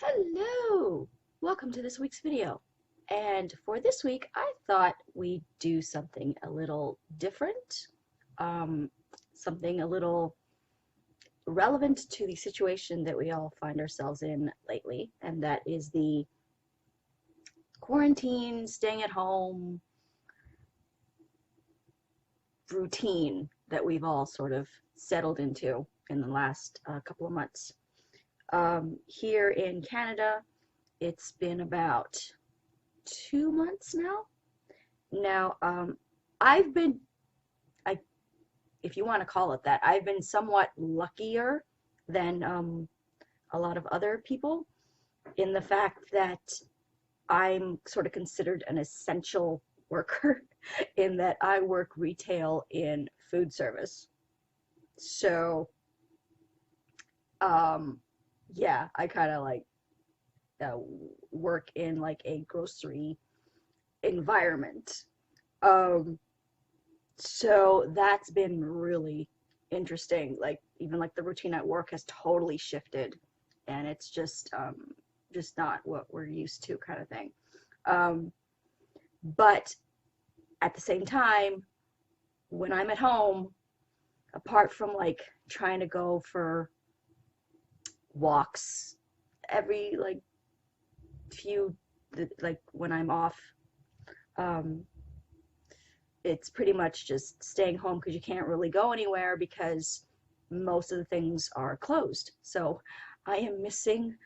Hello! Welcome to this week's video. And for this week, I thought we'd do something a little different, um, something a little relevant to the situation that we all find ourselves in lately, and that is the quarantine, staying at home routine that we've all sort of settled into in the last couple of months. Here in Canada, it's been about 2 months now. Now, I've been, I, if you want to call it that, I've been somewhat luckier than a lot of other people in the fact that I'm sort of considered an essential worker in that I work retail in food service. So, um, yeah, I kind of like uh, work in like a grocery environment. Um, so that's been really interesting. Like even like the routine at work has totally shifted, and it's just not what we're used to, kind of thing. Um, but at the same time, when I'm at home, apart from like trying to go for walks every like few like when I'm off, um, it's pretty much just staying home because you can't really go anywhere because most of the things are closed. So I am missing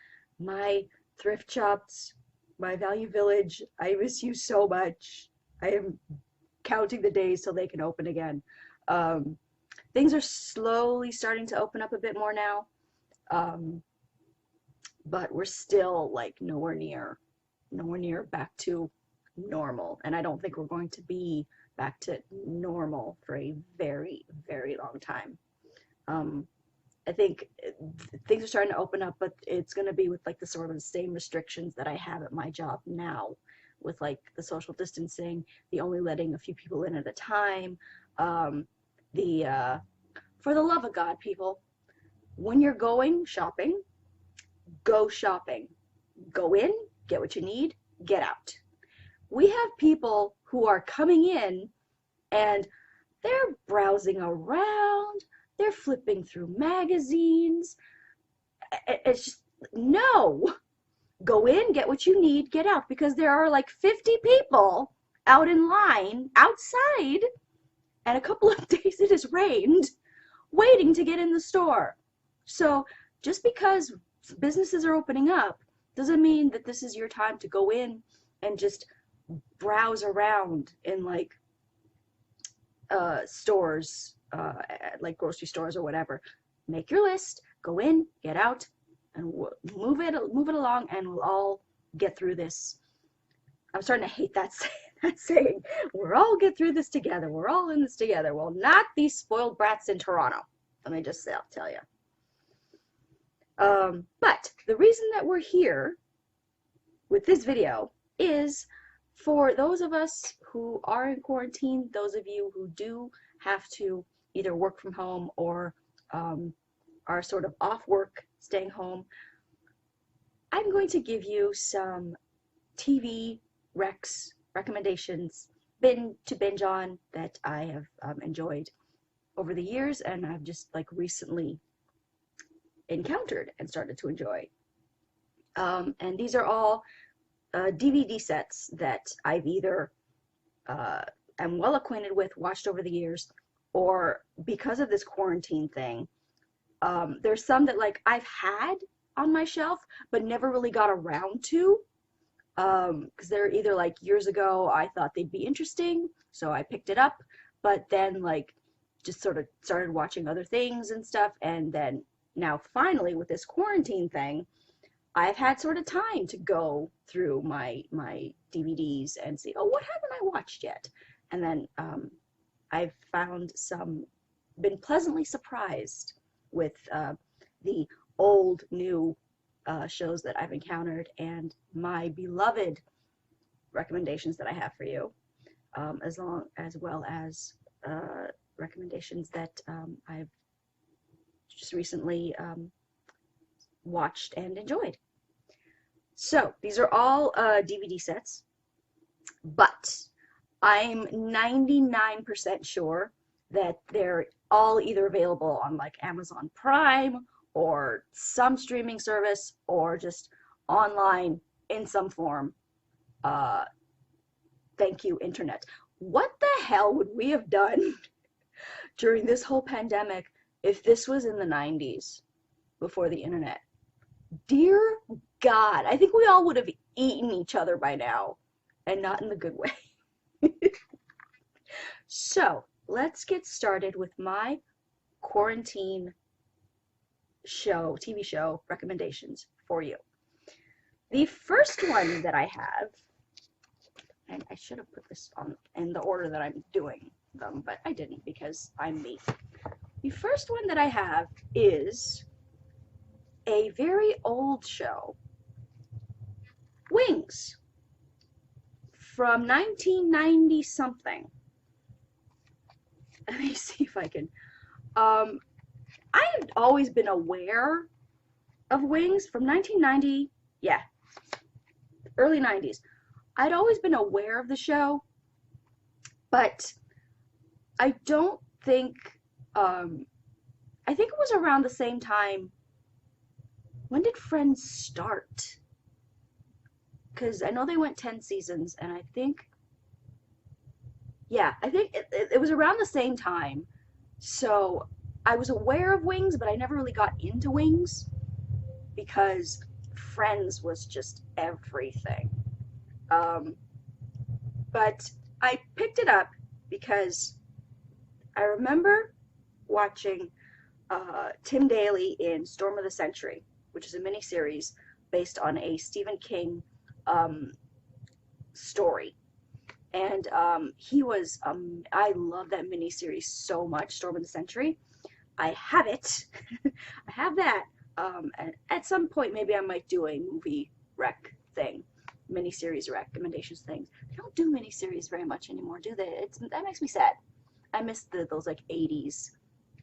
my thrift shops, my Value Village. I miss you so much. I am counting the days till they can open again. Um, Things are slowly starting to open up a bit more now, um, but we're still like nowhere near back to normal. And I don't think we're going to be back to normal for a very, very long time. Um, I think things are starting to open up, but it's going to be with like the sort of the same restrictions that I have at my job now, with like the social distancing, the only letting a few people in at a time. Um, the For the love of God, people, when you're going shopping, go shopping. Go in, get what you need, get out. We have people who are coming in and they're browsing around, they're flipping through magazines. It's just, no. Go in, get what you need, get out, because there are like 50 people out in line outside, and a couple of days it has rained, waiting to get in the store. So just because businesses are opening up doesn't mean that this is your time to go in and just browse around in like stores, like grocery stores or whatever. Make your list, go in, get out, and move it along, and we'll all get through this. I'm starting to hate that saying. We'll all get through this together. We're all in this together. Well, not these spoiled brats in Toronto. Let me just say, I'll tell you. But the reason that we're here with this video is for those of us who are in quarantine, those of you who do have to either work from home or are sort of off work, staying home. I'm going to give you some TV recommendations to binge on that I have enjoyed over the years, and I've just like recently encountered and started to enjoy. And these are all DVD sets that I've either am well acquainted with, watched over the years, or because of this quarantine thing, there's some that like I've had on my shelf but never really got around to, because they're either like years ago I thought they'd be interesting, so I picked it up, but then like just sort of started watching other things and stuff, and then now finally with this quarantine thing, I've had sort of time to go through my DVDs and see, oh, what haven't I watched yet? And then I've found been pleasantly surprised with the old, new shows that I've encountered, and my beloved recommendations that I have for you, as well as recommendations that I've just recently watched and enjoyed. So these are all DVD sets, but I'm 99% sure that they're all either available on like Amazon Prime or some streaming service or just online in some form. Uh, Thank you, internet. What the hell would we have done during this whole pandemic if this was in the 90s before the internet? Dear God, I think we all would have eaten each other by now, and not in the good way. So, let's get started with my quarantine TV show recommendations for you. The first one that I have, and I should have put this on in the order that I'm doing them, but I didn't because I'm me. The first one that I have is a very old show, Wings, from 1990 something. Let me see if I can. I had always been aware of Wings from 1990. Yeah, early 90s. I'd always been aware of the show, but I don't think. I think it was around the same time. When did Friends start? Because I know they went 10 seasons, and I think. Yeah, I think it was around the same time. So I was aware of Wings, but I never really got into Wings because Friends was just everything. Um, but I picked it up because I remember watching Tim Daly in Storm of the Century, which is a miniseries based on a Stephen King story. And I love that miniseries so much, Storm of the Century. I have it. I have that. And at some point, maybe I might do a movie rec thing, miniseries recommendations things. They don't do miniseries very much anymore, do they? That makes me sad. I miss those like 80s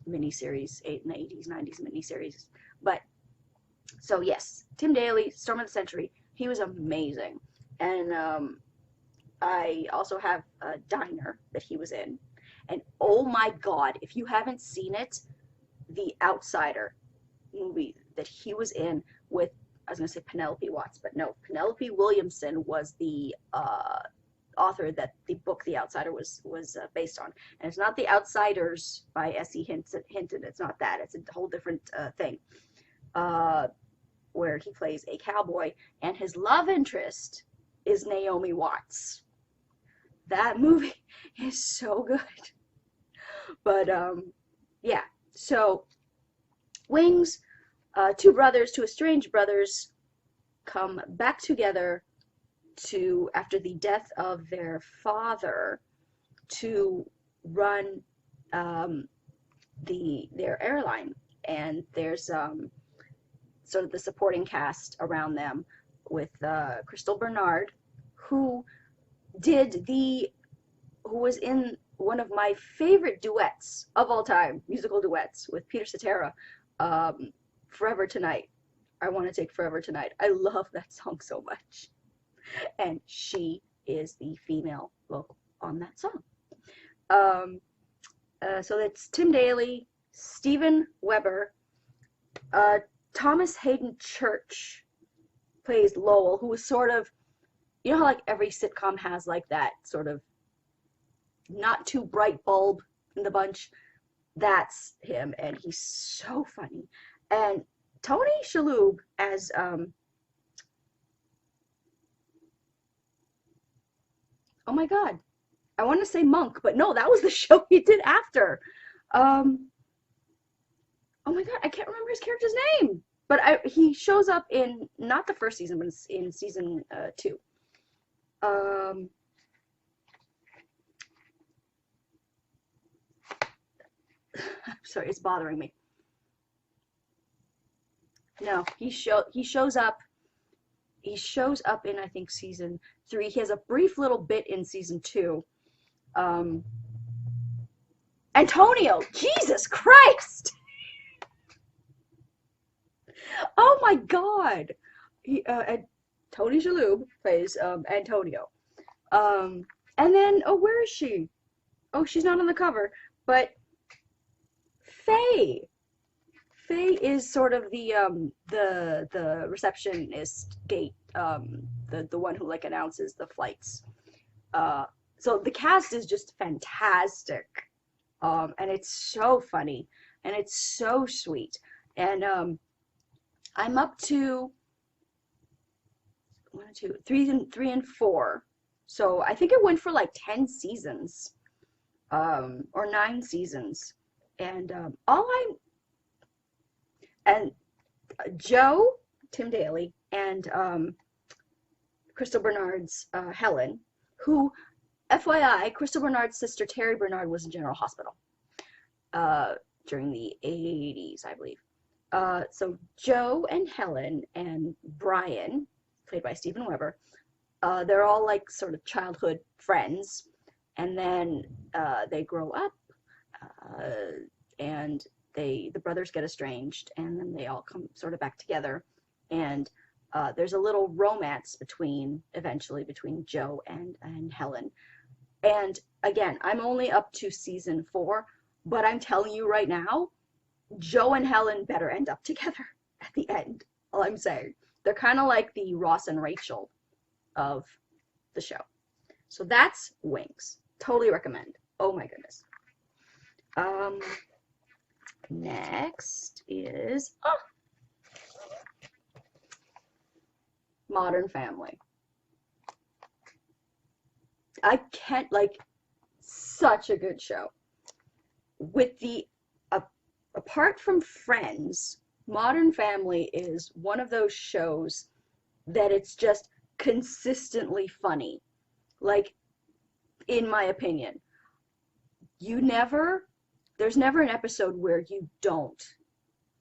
miniseries, in the 80s, 90s miniseries. But so yes, Tim Daly, Storm of the Century. He was amazing, and I also have a Diner that he was in, and oh my God, if you haven't seen it, The Outsider movie that he was in with, I was going to say Penelope Watts, but no, Penelope Williamson was the author that the book The Outsider was based on. And it's not The Outsiders by S.E. Hinton. It's not that. It's a whole different thing where he plays a cowboy, and his love interest is Naomi Watts. That movie is so good. But yeah, so Wings, two estranged brothers, come back together after the death of their father, to run their airline. And there's sort of the supporting cast around them with Crystal Bernard, who was in one of my favorite duets of all time, musical duets with Peter Cetera, Forever Tonight. I Want to Take Forever Tonight. I love that song so much. And she is the female vocal on that song. So that's Tim Daly, Steven Weber, Thomas Hayden Church plays Lowell, who is sort of, you know how like every sitcom has like that sort of not too bright bulb in the bunch? That's him, and he's so funny. And Tony Shalhoub as oh my God, I want to say Monk, but no, that was the show he did after. Oh my God, I can't remember his character's name, but he shows up in not the first season, but in season 2. Sorry, it's bothering me. No, he shows up. He shows up in, I think, season 3. He has a brief little bit in season 2. Antonio, Jesus Christ! Oh my God! Tony Shalhoub plays Antonio. And then, oh, where is she? Oh, she's not on the cover, but Faye. Faye is sort of the receptionist gate, the one who like announces the flights. Uh, so the cast is just fantastic, and it's so funny and it's so sweet. And I'm up to one, two, three, and four. So I think it went for like 10 seasons, or 9 seasons. And all I and Joe, Tim Daly, and Crystal Bernard's Helen, who, FYI, Crystal Bernard's sister Terry Bernard was in General Hospital during the 80s, I believe. So Joe and Helen and Brian, played by Steven Weber, they're all like sort of childhood friends, and then they grow up, and the brothers get estranged, and then they all come sort of back together, and there's a little romance eventually between Joe and Helen. And again, I'm only up to season 4, but I'm telling you right now, Joe and Helen better end up together at the end. All I'm saying, they're kind of like the Ross and Rachel of the show. So that's Wings. Totally recommend. Oh my goodness. Next is Modern Family. I can't, like, such a good show. With the apart from Friends, Modern Family is one of those shows that it's just consistently funny. Like, in my opinion, there's never an episode where you don't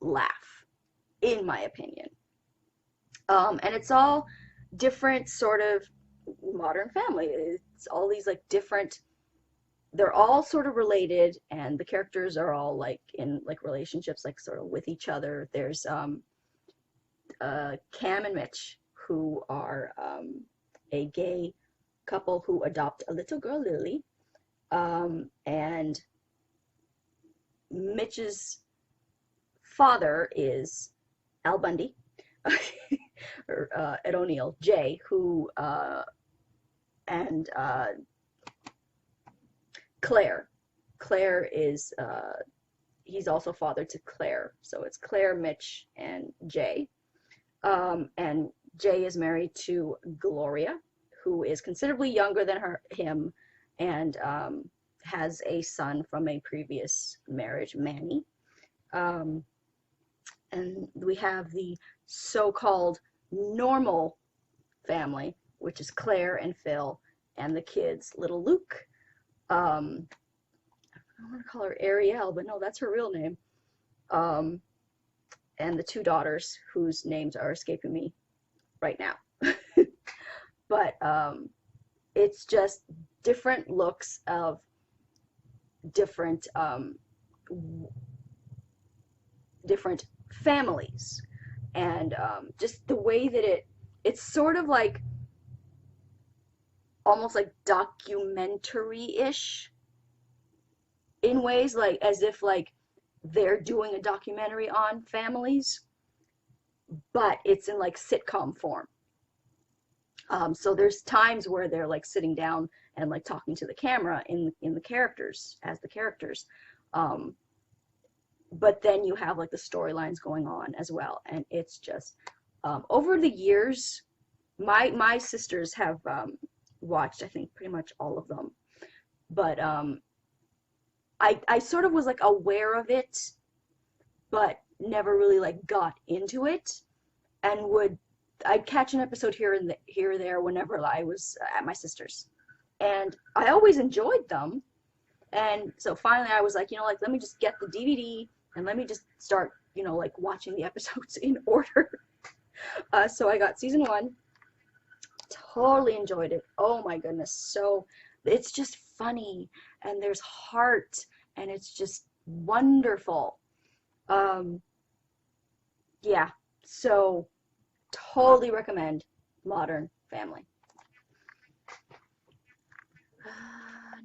laugh, in my opinion. And it's all different sort of Modern Family. It's all these like different, they're all sort of related, and the characters are all like in like relationships, like sort of with each other. There's Cam and Mitch, who are a gay couple who adopt a little girl, Lily, and Mitch's father is Al Bundy, or Ed O'Neill, Jay, who and Claire. Claire is he's also father to Claire, so it's Claire, Mitch, and Jay. And Jay is married to Gloria, who is considerably younger than him, and has a son from a previous marriage, Manny. And we have the so-called normal family, which is Claire and Phil, and the kids, little Luke. I want to call her Ariel, but no, that's her real name. And the 2 daughters, whose names are escaping me right now. But it's just different looks of different different families, and just the way that it's sort of like almost like documentary-ish in ways, like as if like they're doing a documentary on families, but it's in like sitcom form. So there's times where they're like sitting down and like talking to the camera in the characters, as the characters, but then you have like the storylines going on as well, and it's just over the years, my sisters have watched, I think, pretty much all of them, but I sort of was like aware of it, but never really like got into it, and I'd catch an episode here or there whenever I was at my sister's, and I always enjoyed them. And so finally I was like, like, let me just get the DVD and let me just start, like watching the episodes in order. So I got season 1, totally enjoyed it. Oh my goodness. So it's just funny, and there's heart, and it's just wonderful. Yeah, so totally recommend Modern Family.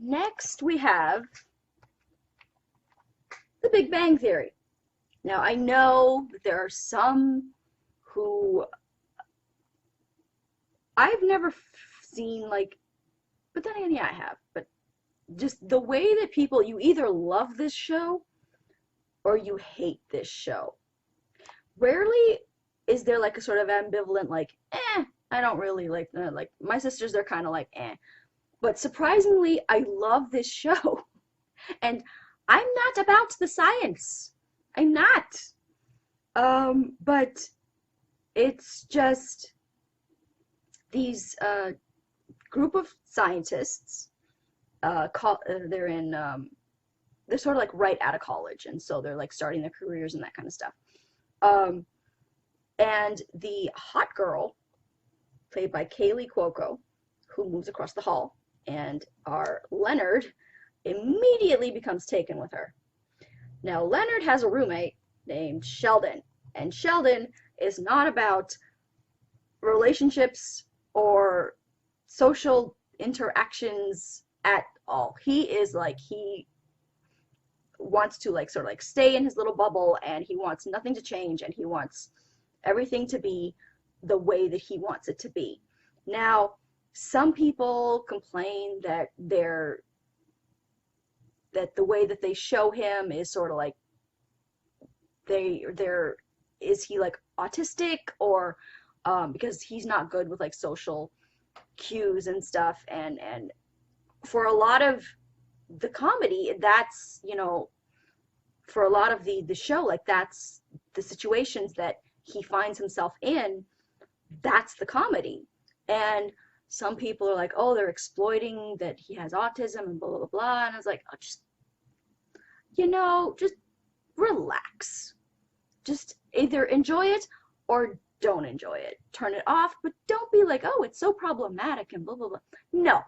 Next, we have The Big Bang Theory. Now, I know that there are some who I've never seen, like, but then again, yeah, I have. But just the way that people, you either love this show or you hate this show. Rarely is there like a sort of ambivalent, like, I don't really like my sisters, they're kind of like, eh. But surprisingly, I love this show. And I'm not about the science. I'm not. But it's just these group of scientists. They're sort of like right out of college, and so they're like starting their careers and that kind of stuff. And the hot girl, played by Kaley Cuoco, who moves across the hall, and our Leonard immediately becomes taken with her. Now, Leonard has a roommate named Sheldon, and Sheldon is not about relationships or social interactions at all. He wants to like sort of like stay in his little bubble, and he wants nothing to change, and he wants everything to be the way that he wants it to be. Now, some people complain that the way that they show him is sort of like is he like autistic, or because he's not good with like social cues and stuff, and for a lot of the comedy, that's, for a lot of the show, like that's the situations that he finds himself in, that's the comedy. And some people are like, oh, they're exploiting that he has autism and blah blah blah, and I was like, oh, just relax. Just either enjoy it or don't enjoy it. Turn it off, but don't be like, oh, it's so problematic and blah blah blah. No,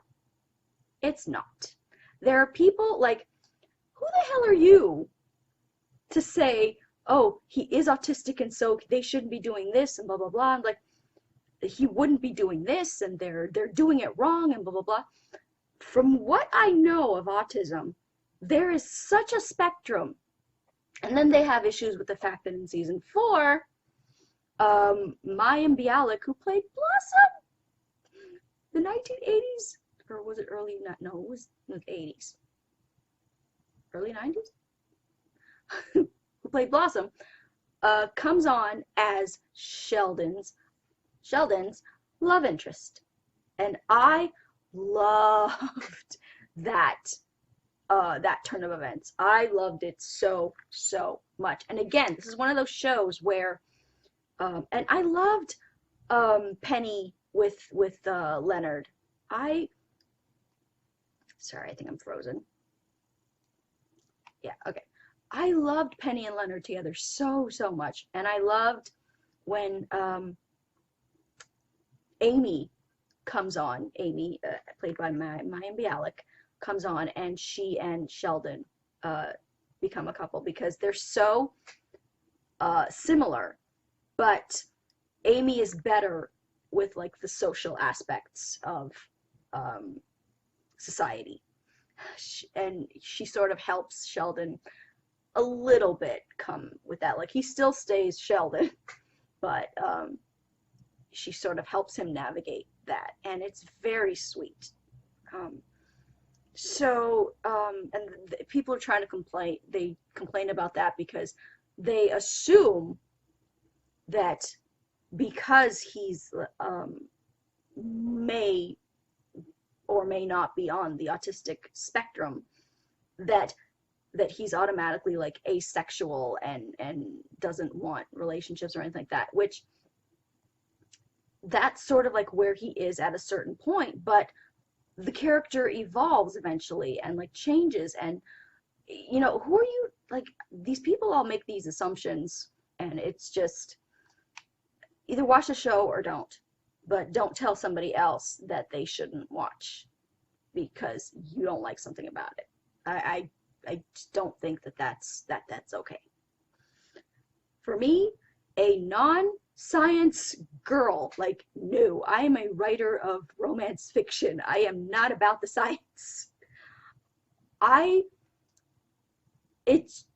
it's not. There are people like, who the hell are you to say, oh, he is autistic and so they shouldn't be doing this and blah blah blah. And like, he wouldn't be doing this and they're doing it wrong and blah blah blah. From what I know of autism, there is such a spectrum. And then they have issues with the fact that in season 4, Mayim Bialik, who played Blossom, the 1980s, or was it early? No, it was the 80s, early 90s. Who played Blossom, comes on as Sheldon's love interest, and I loved that turn of events. I loved it so much. And again, this is one of those shows where, and I loved Penny with Leonard. Sorry, I think I'm frozen. Yeah, okay. I loved Penny and Leonard together so much, and I loved when Amy comes on. Amy, played by Mayim Bialik, comes on, and she and Sheldon become a couple because they're so similar, but Amy is better with like the social aspects of society, and she sort of helps Sheldon a little bit come with that. Like, he still stays Sheldon, but she sort of helps him navigate that, and it's very sweet. And people are trying to complain. They complain about that because they assume that because he's may or may not be on the autistic spectrum, that he's automatically like asexual and doesn't want relationships or anything like that, which that's sort of like where he is at a certain point, but the character evolves eventually and like changes, and who are you, like, these people all make these assumptions, and it's just either watch the show or don't, but don't tell somebody else that they shouldn't watch because you don't like something about it. I just don't think that's okay. For me, a non-science girl, like, no, I am a writer of romance fiction. I am not about the science.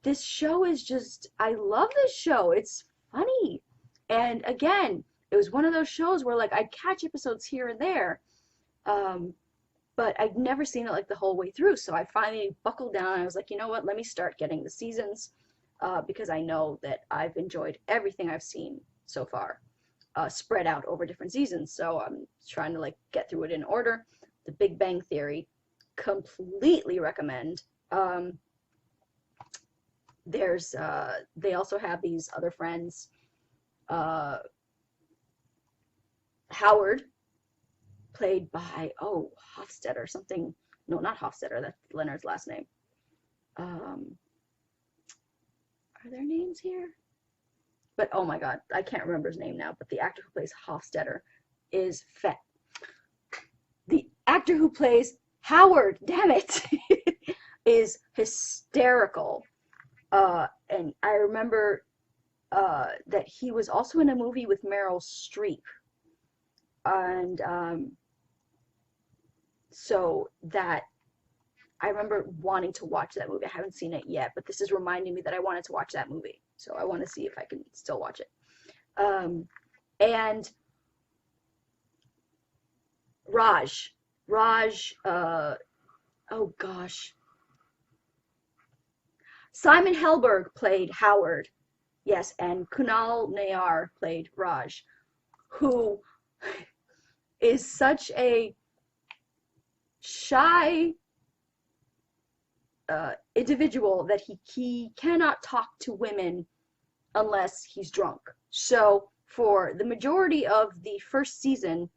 This show is just, I love this show. It's funny. And again, it was one of those shows where like I'd catch episodes here and there, but I'd never seen it like the whole way through. So I finally buckled down and I was like, you know what, let me start getting the seasons, because I know that I've enjoyed everything I've seen so far, spread out over different seasons. So I'm trying to like get through it in order. The Big Bang Theory, completely recommend. They also have these other friends, Howard, played by, Hofstetter, something, no, not Hofstetter, that's Leonard's last name. Are there names here? But oh my god, I can't remember his name now, but the actor who plays Hofstetter is the actor who plays Howard, damn it, is hysterical. And I remember that he was also in a movie with Meryl Streep. And so that I remember wanting to watch that movie. I haven't seen it yet, but this is reminding me that I wanted to watch that movie. So I want to see if I can still watch it. And Raj, oh gosh. Simon Helberg played Howard, yes, and Kunal Nayar played Raj, who is such a shy individual that he cannot talk to women unless he's drunk. So for the majority of the first season,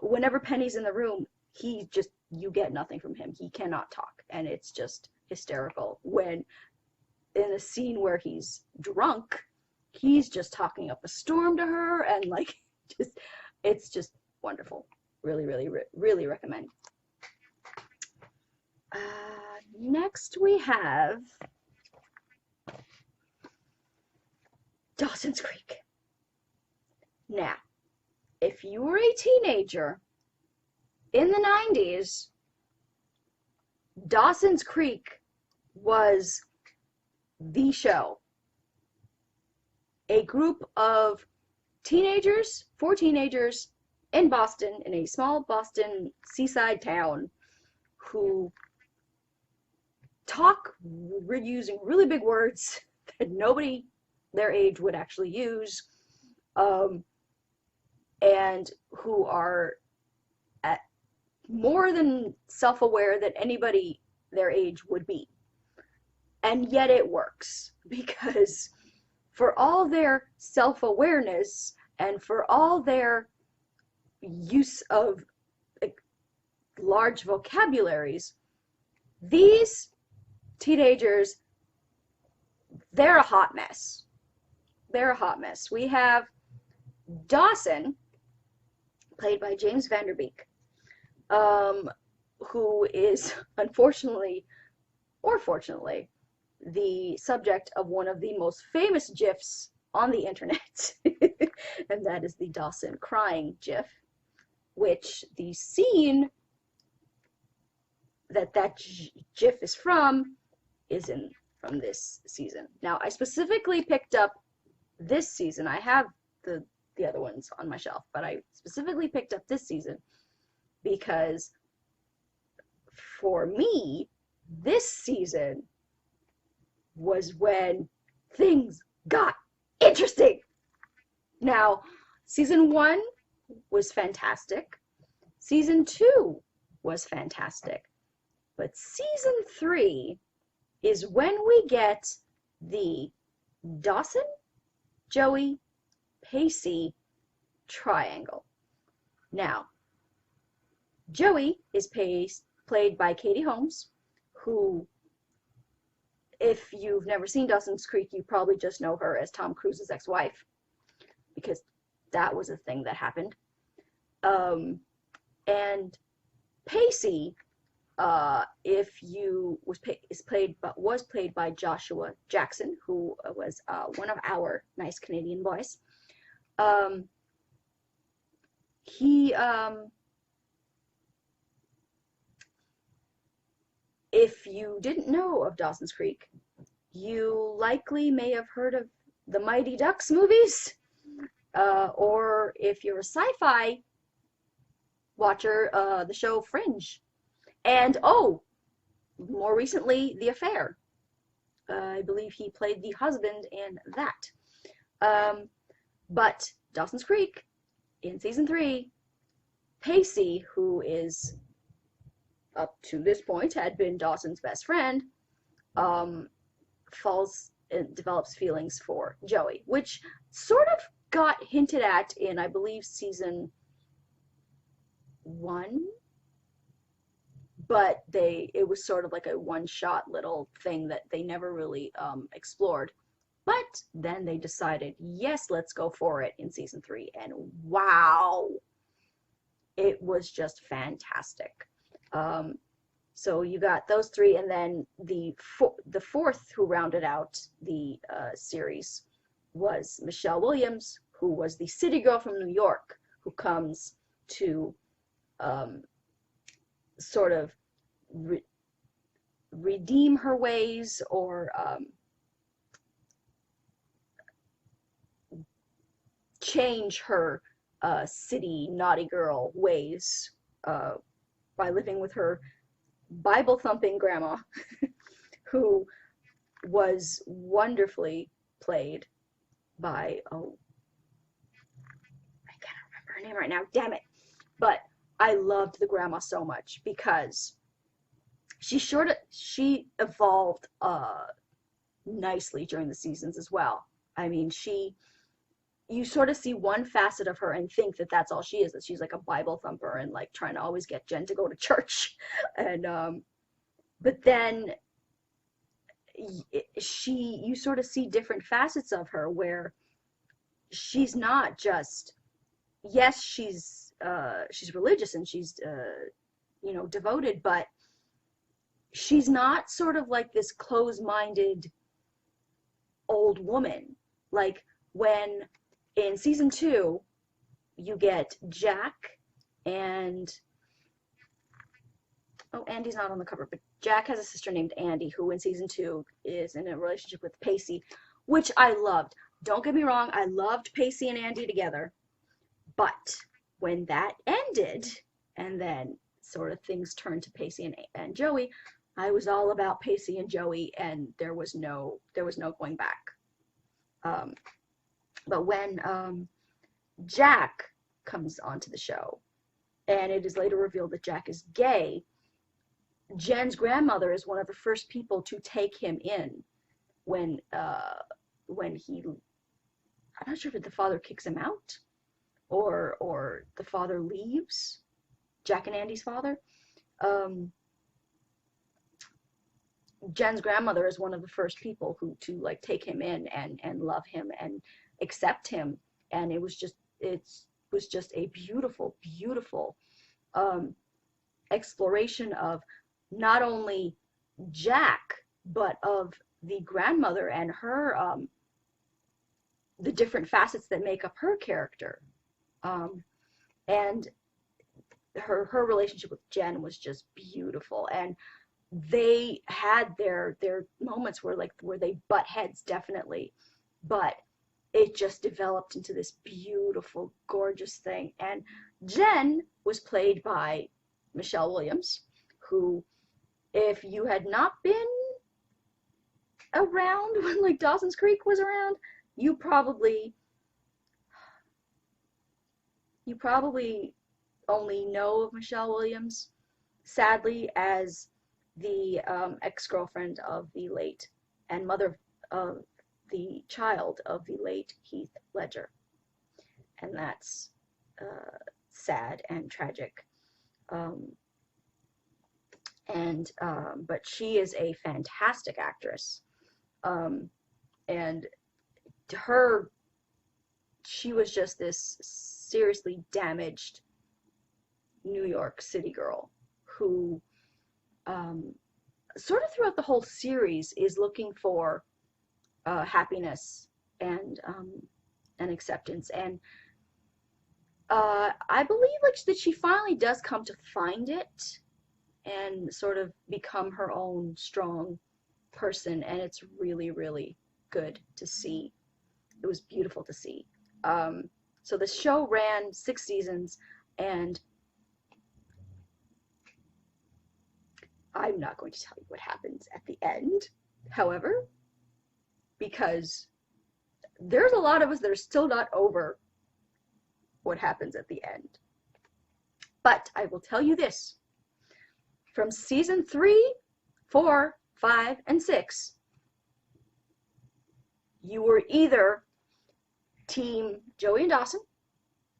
whenever Penny's in the room, you get nothing from him. He cannot talk, and it's just hysterical when in a scene where he's drunk, he's just talking up a storm to her, and like it's just wonderful. Really, really, really recommend. Next we have Dawson's Creek. Now, if you were a teenager in the 90s, Dawson's Creek was the show. A group of four teenagers in Boston, in a small Boston seaside town, who talk using really big words that nobody their age would actually use, and who are more than self-aware than anybody their age would be. And yet it works, because for all their self-awareness and for all their use of large vocabularies, these teenagers, they're a hot mess. They're a hot mess. We have Dawson, played by James Van Der Beek, who is unfortunately, or fortunately, the subject of one of the most famous GIFs on the internet, and that is the Dawson crying GIF, which the scene that GIF is from is from this season. Now, I specifically picked up this season. I have the other ones on my shelf, but I specifically picked up this season because for me, this season was when things got interesting. Now, season 1 was fantastic. Season 2 was fantastic. But season 3 is when we get the Dawson, Joey, Pacey triangle. Now, Joey is played by Katie Holmes, who, if you've never seen Dawson's Creek, you probably just know her as Tom Cruise's ex-wife, because that was a thing that happened. And Pacey, was played by Joshua Jackson, who was one of our nice Canadian boys. Um, he, if you didn't know of Dawson's Creek, you likely may have heard of the Mighty Ducks movies, or if you're a sci-fi watcher, the show Fringe. And oh, more recently, The Affair. I believe he played the husband in that. Um, but Dawson's Creek, in season 3, Pacey, who is up to this point had been Dawson's best friend, um, falls and develops feelings for Joey, which sort of got hinted at in, I believe, season 1, but it was sort of like a one-shot little thing that they never really explored. But then they decided, yes, let's go for it in season 3, and wow, it was just fantastic. Um, so you got those 3, and then the fourth who rounded out the series was Michelle Williams, who was the city girl from New York, who comes to sort of redeem her ways, or change her city naughty girl ways by living with her Bible thumping grandma, who was wonderfully played by, oh, I can't remember her name right now, damn it. But I loved the grandma so much because she evolved nicely during the seasons as well. I mean, you sort of see one facet of her and think that that's all she is, that she's like a Bible thumper and like trying to always get Jen to go to church. And but then you sort of see different facets of her where she's not just, yes, she's religious and she's devoted, but she's not sort of like this close-minded old woman. Like when in season 2 you get Jack and, oh, Andy's not on the cover, but Jack has a sister named Andy who in season 2 is in a relationship with Pacey, which I loved. Don't get me wrong, I loved Pacey and Andy together, but when that ended and then sort of things turned to Pacey and Joey, I was all about Pacey and Joey, and there was no going back. But when Jack comes onto the show, and it is later revealed that Jack is gay, Jen's grandmother is one of the first people to take him in when he, I'm not sure if the father kicks him out or the father leaves, Jack and Andy's father. Jen's grandmother is one of the first people to like take him in and love him and accept him, and it was just a beautiful, beautiful exploration of not only Jack but of the grandmother and her the different facets that make up her character, and her relationship with Jen was just beautiful. And they had their moments where they butt heads, definitely, but it just developed into this beautiful, gorgeous thing. And Jen was played by Michelle Williams, who, if you had not been around when like Dawson's Creek was around, you probably only know of Michelle Williams, sadly, as the ex-girlfriend of the late and mother of the child of the late Heath Ledger, and that's sad and tragic. But she is a fantastic actress, and she was just this seriously damaged New York City girl who sort of throughout the whole series is looking for happiness and and acceptance. And I believe like that she finally does come to find it and sort of become her own strong person, and it's really, really good to see. It was beautiful to see. So the show ran 6 seasons, and I'm not going to tell you what happens at the end, however, because there's a lot of us that are still not over what happens at the end. But I will tell you this. From season 3, 4, 5, and 6, you were either team Joey and Dawson,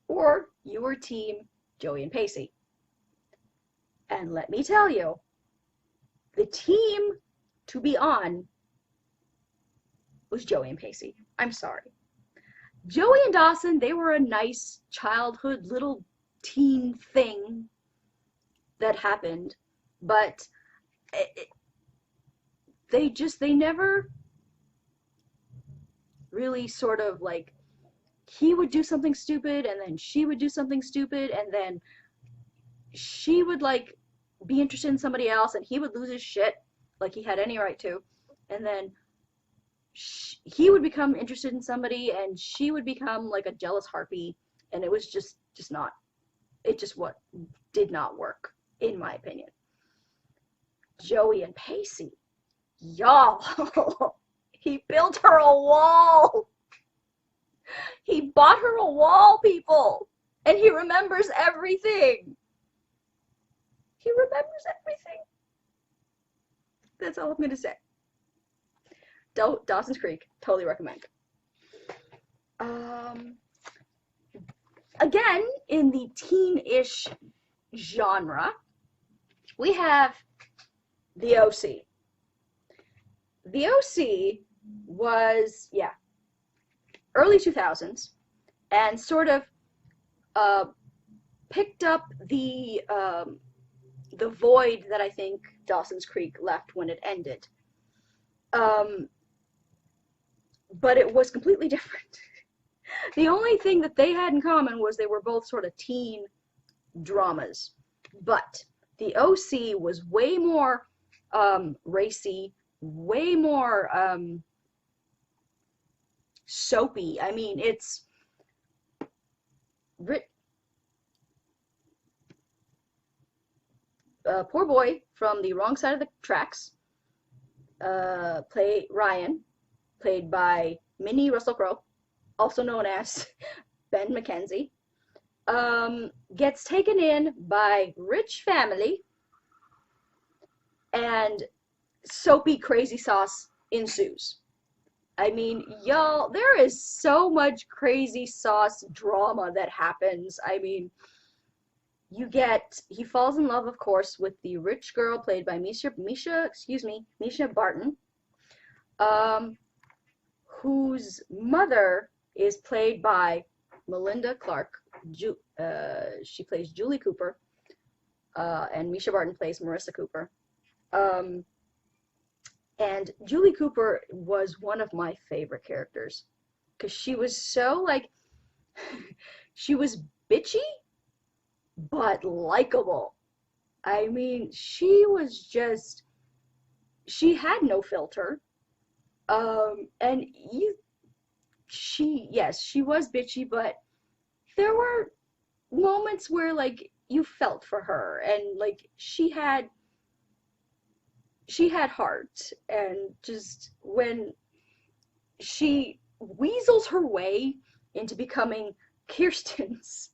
or you were team Joey and Pacey. And let me tell you, the team to be on was Joey and Pacey. I'm sorry. Joey and Dawson, they were a nice childhood little teen thing that happened, but they never really sort of like, he would do something stupid and then she would do something stupid and then she would like be interested in somebody else and he would lose his shit like he had any right to, and then he would become interested in somebody and she would become like a jealous harpy, and it was just not, it just what did not work in my opinion. Joey and Pacey, y'all, he built her a wall. He bought her a wall, people, and he remembers everything. He remembers everything. That's all I'm going to say. Dawson's Creek, totally recommend. Again, in the teen-ish genre, we have The OC. The OC was, yeah, early 2000s, and sort of picked up the void that I think Dawson's Creek left when it ended. But it was completely different. The only thing that they had in common was they were both sort of teen dramas. But the OC was way more racy, way more soapy. I mean, it's poor boy from the wrong side of the tracks, Ryan, played by Minnie Russell Crowe, also known as Ben McKenzie, gets taken in by rich family, and soapy crazy sauce ensues. I mean, y'all, there is so much crazy sauce drama that happens. I mean, he falls in love, of course, with the rich girl played by Misha Barton, whose mother is played by Melinda Clark. She plays Julie Cooper, and Misha Barton plays Marissa Cooper. And Julie Cooper was one of my favorite characters, because she was so, like, she was bitchy, but likable. I mean, she had no filter. And she was bitchy, but there were moments where, like, you felt for her, and, like, she had heart, and just when she weasels her way into becoming Kirsten's,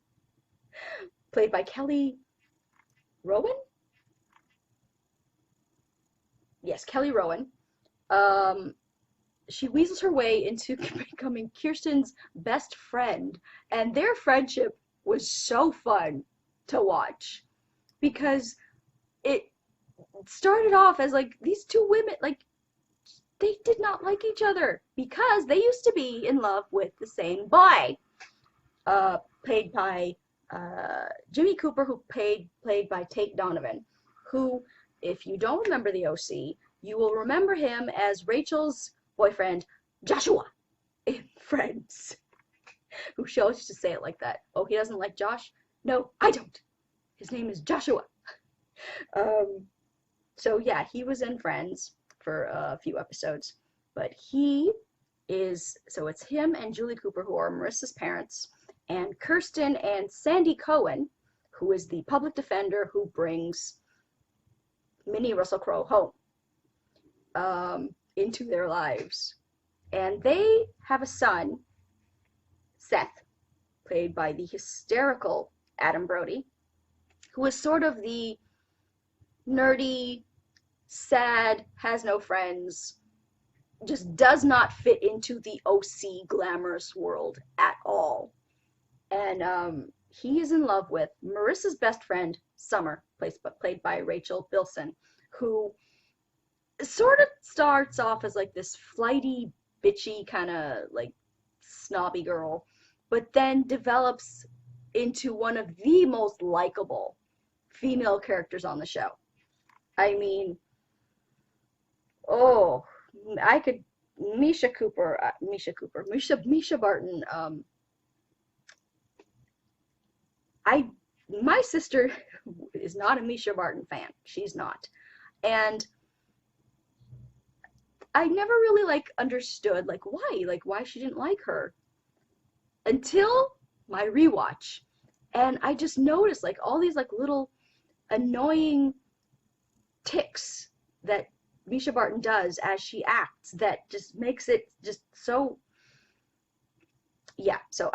played by Kelly Rowan? Yes, Kelly Rowan. She weasels her way into becoming Kirsten's best friend, and their friendship was so fun to watch, because it started off as, like, these two women, like, they did not like each other because they used to be in love with the same boy, played by Jimmy Cooper, who played by Tate Donovan, who, if you don't remember the OC, you will remember him as Rachel's boyfriend, Joshua, in Friends. who chose to say it like that. Oh, he doesn't like Josh? No, I don't. His name is Joshua. Um, so yeah, he was in Friends for a few episodes, but so it's him and Julie Cooper who are Marissa's parents, and Kirsten and Sandy Cohen, who is the public defender who brings Minnie Russell Crowe home into their lives. And they have a son, Seth, played by the hysterical Adam Brody, who is sort of the nerdy, sad, has no friends, just does not fit into the OC glamorous world at all. And he is in love with Marissa's best friend, Summer, played by Rachel Bilson, who sort of starts off as like this flighty, bitchy kind of like snobby girl, but then develops into one of the most likable female characters on the show. I mean, oh, I could Misha Barton. My sister is not a Misha Barton fan. She's not, and I never really like understood like why she didn't like her until my rewatch, and I just noticed like all these like little annoying ticks that Misha Barton does as she acts that just makes it just so, yeah. So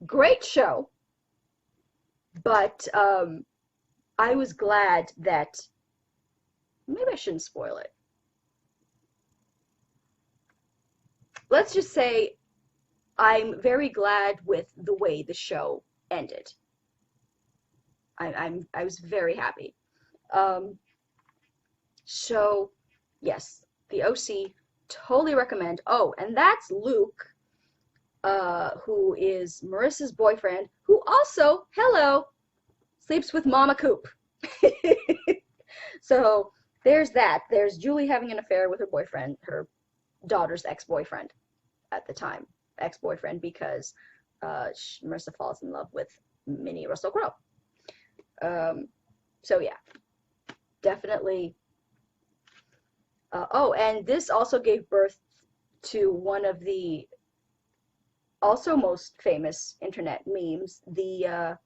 great show, but I was glad that, maybe I shouldn't spoil it. Let's just say I'm very glad with the way the show ended. I was very happy. So yes, the OC, totally recommend. Oh, and that's Luke, who is Marissa's boyfriend, who also, hello, sleeps with Mama Coop. So there's that. There's Julie having an affair with her boyfriend, her daughter's ex-boyfriend at the time. Ex-boyfriend because Marissa falls in love with Minnie Russell Crowe. So yeah, definitely. Oh, and this also gave birth to one of the also most famous internet memes, the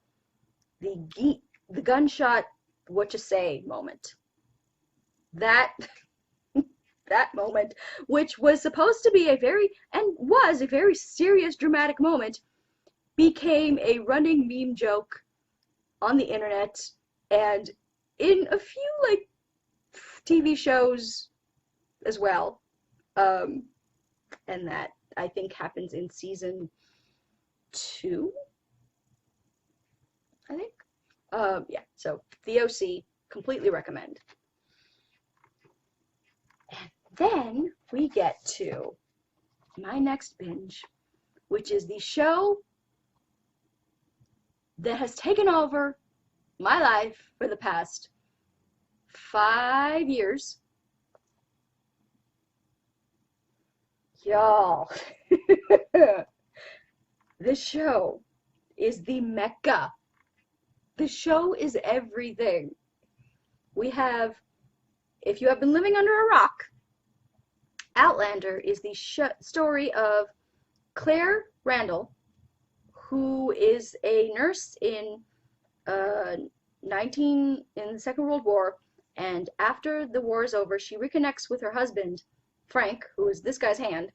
gunshot what you say moment. That that moment, which was supposed to be was a very serious dramatic moment, became a running meme joke on the internet and in a few like TV shows as well. And that I think happens in season 2, I think. Yeah, so the OC, completely recommend. And then we get to my next binge, which is the show that has taken over my life for the past 5 years. Y'all, this show is the Mecca. The show is everything. We have, if you have been living under a rock, Outlander is the story of Claire Randall, who is a nurse in in the Second World War, and after the war is over, she reconnects with her husband, Frank, who is this guy's hand,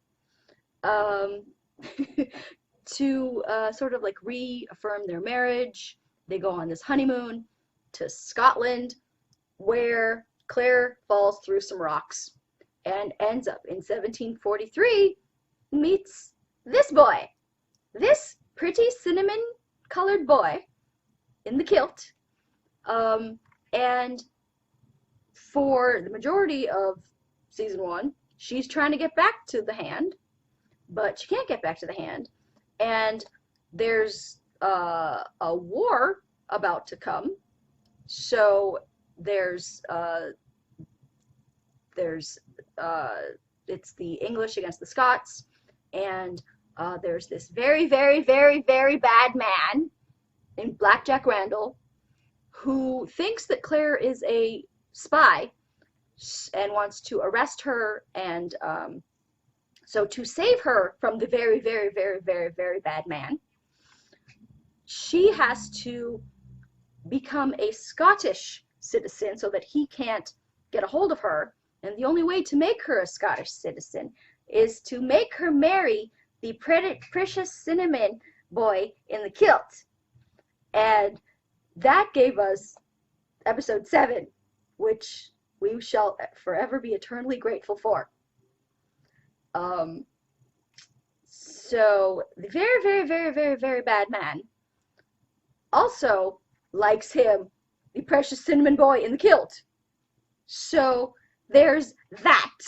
to sort of like reaffirm their marriage. They go on this honeymoon to Scotland, where Claire falls through some rocks and ends up in 1743, meets this boy, this pretty cinnamon-colored boy in the kilt, and for the majority of season 1, she's trying to get back to the hand, but she can't get back to the hand, and there's a war about to come, so it's the English against the Scots, and there's this very, very, very, very bad man named Blackjack Randall who thinks that Claire is a spy and wants to arrest her, and so to save her from the very, very, very, very, very bad man, she has to become a Scottish citizen so that he can't get a hold of her. And the only way to make her a Scottish citizen is to make her marry the precious cinnamon boy in the kilt. And that gave us episode 7, which we shall forever be eternally grateful for. So the very, very, very, very, very bad man also likes him, the precious cinnamon boy in the kilt. So there's that.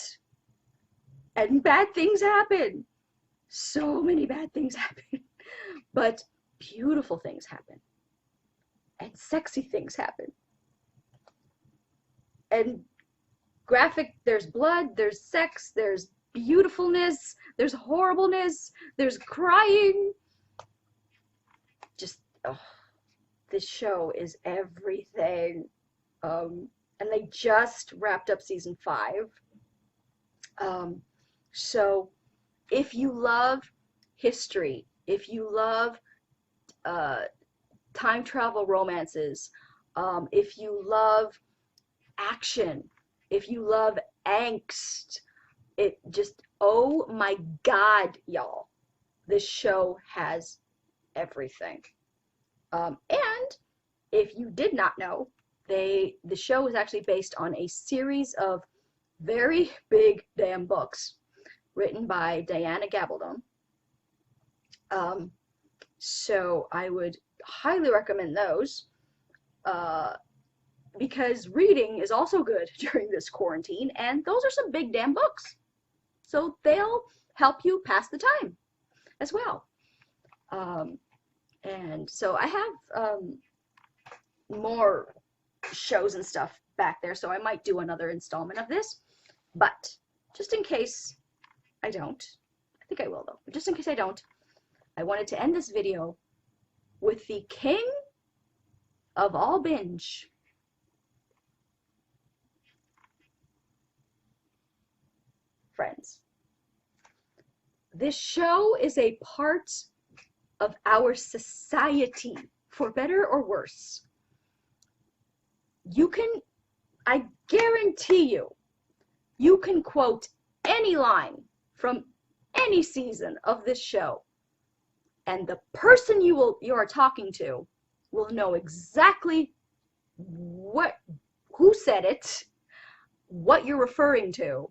And bad things happen. So many bad things happen. But beautiful things happen. And sexy things happen. And graphic, there's blood, there's sex, there's beautifulness, there's horribleness, there's crying. Just, oh, this show is everything. And they just wrapped up season 5. So if you love history, if you love time travel romances, if you love action, if you love angst, it just, oh my God, y'all, this show has everything. And if you did not know, the show is actually based on a series of very big damn books written by Diana Gabaldon. So I would highly recommend those, because reading is also good during this quarantine, and those are some big damn books. So they'll help you pass the time as well. And so I have more shows and stuff back there, so I might do another installment of this. But just in case I don't, I think I will though, but just in case I don't, I wanted to end this video with the king of all binge. Friends. This show is a part of our society, for better or worse. You can, I guarantee you can quote any line from any season of this show, and the person you are talking to will know exactly who said it, what you're referring to,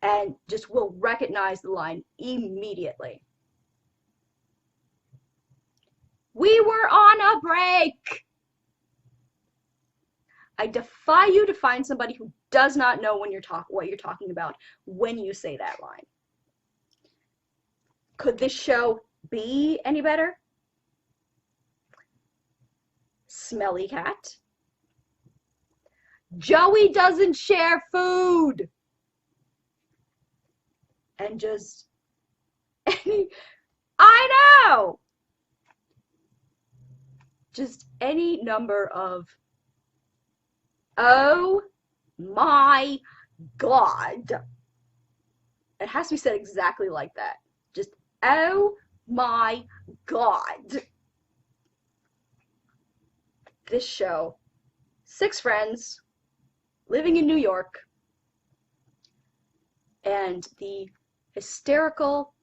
and just will recognize the line immediately. We were on a break. I defy you to find somebody who does not know what you're talking about when you say that line. Could this show be any better? Smelly cat. Joey doesn't share food. And just I know. Just any number of, oh my God. It has to be said exactly like that. Just, oh my God. This show, 6 friends living in New York, and the hysterical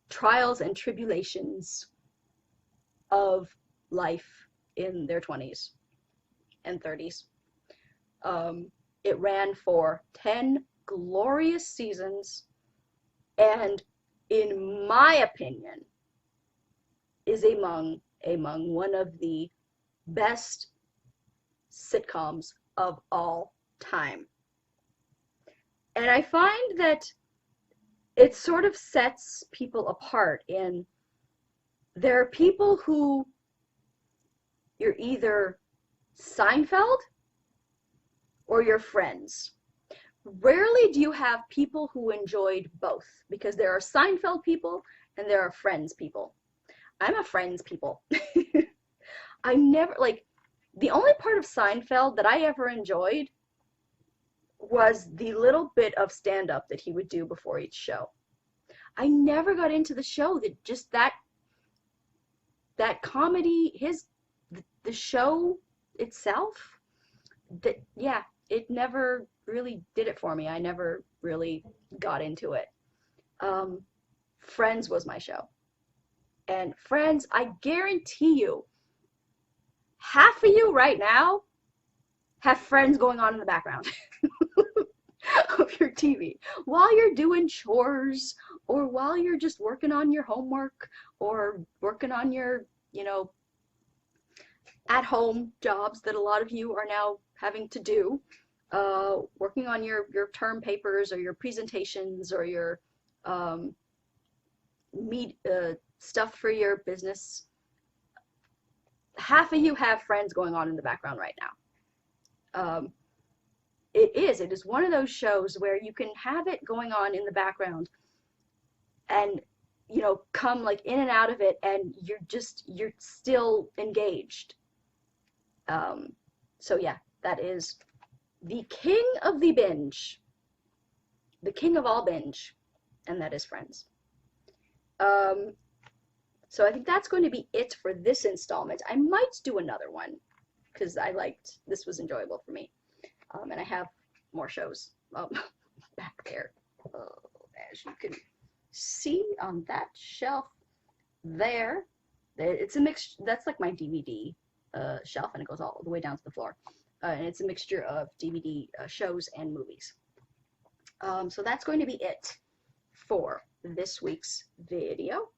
trials and tribulations of life in their 20s and 30s. It ran for 10 glorious seasons, and in my opinion, is among one of the best sitcoms of all time. And I find that it sort of sets people apart in, there are people who, you're either Seinfeld or you're Friends. rarely do you have people who enjoyed both, because there are Seinfeld people and there are Friends people. I'm a Friends people. I never, like, the only part of Seinfeld that I ever enjoyed was the little bit of stand up that he would do before each show. I never got into the show, that just that comedy, the show itself, that, yeah, it never really did it for me. I never really got into it. Um, Friends was my show. And Friends, I guarantee you, half of you right now have Friends going on in the background of your TV while you're doing chores, or while you're just working on your homework, or working on your, you know, at home jobs that a lot of you are now having to do, working on your term papers or your presentations or your um, stuff for your business. Half of you have Friends going on in the background right now. It is one of those shows where you can have it going on in the background and, you know, come like in and out of it, and you're still engaged. Um, so yeah, that is the king of the binge, the king of all binge, and that is Friends. Um, so I think that's going to be it for this installment. I might do another one because this was enjoyable for me. And I have more shows back there, as you can see on that shelf there. It's a mix. That's like my DVD shelf, and it goes all the way down to the floor. And it's a mixture of DVD shows and movies. So that's going to be it for this week's video.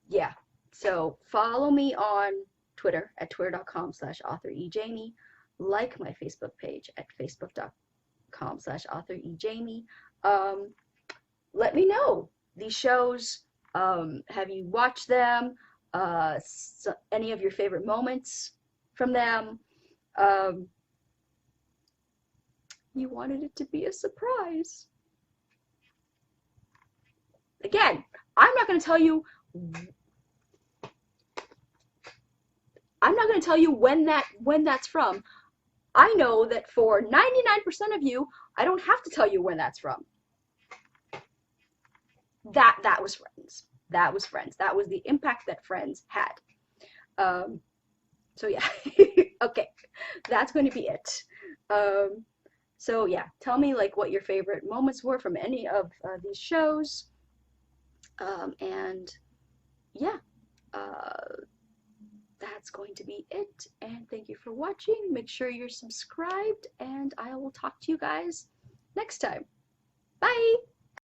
Yeah, so follow me on Twitter at twitter.com/authorejamie. Like my Facebook page at facebook.com/authorejamie. Let me know these shows. Have you watched them? Any of your favorite moments from them? You wanted it to be a surprise. Again, I'm not going to tell you when that's from. I know that for 99% of you, I don't have to tell you when that's from. That was Friends. That was Friends. That was the impact that Friends had. So yeah, okay, that's going to be it. So yeah, tell me like what your favorite moments were from any of these shows. And yeah, that's going to be it. And thank you for watching. Make sure you're subscribed, and I will talk to you guys next time. Bye!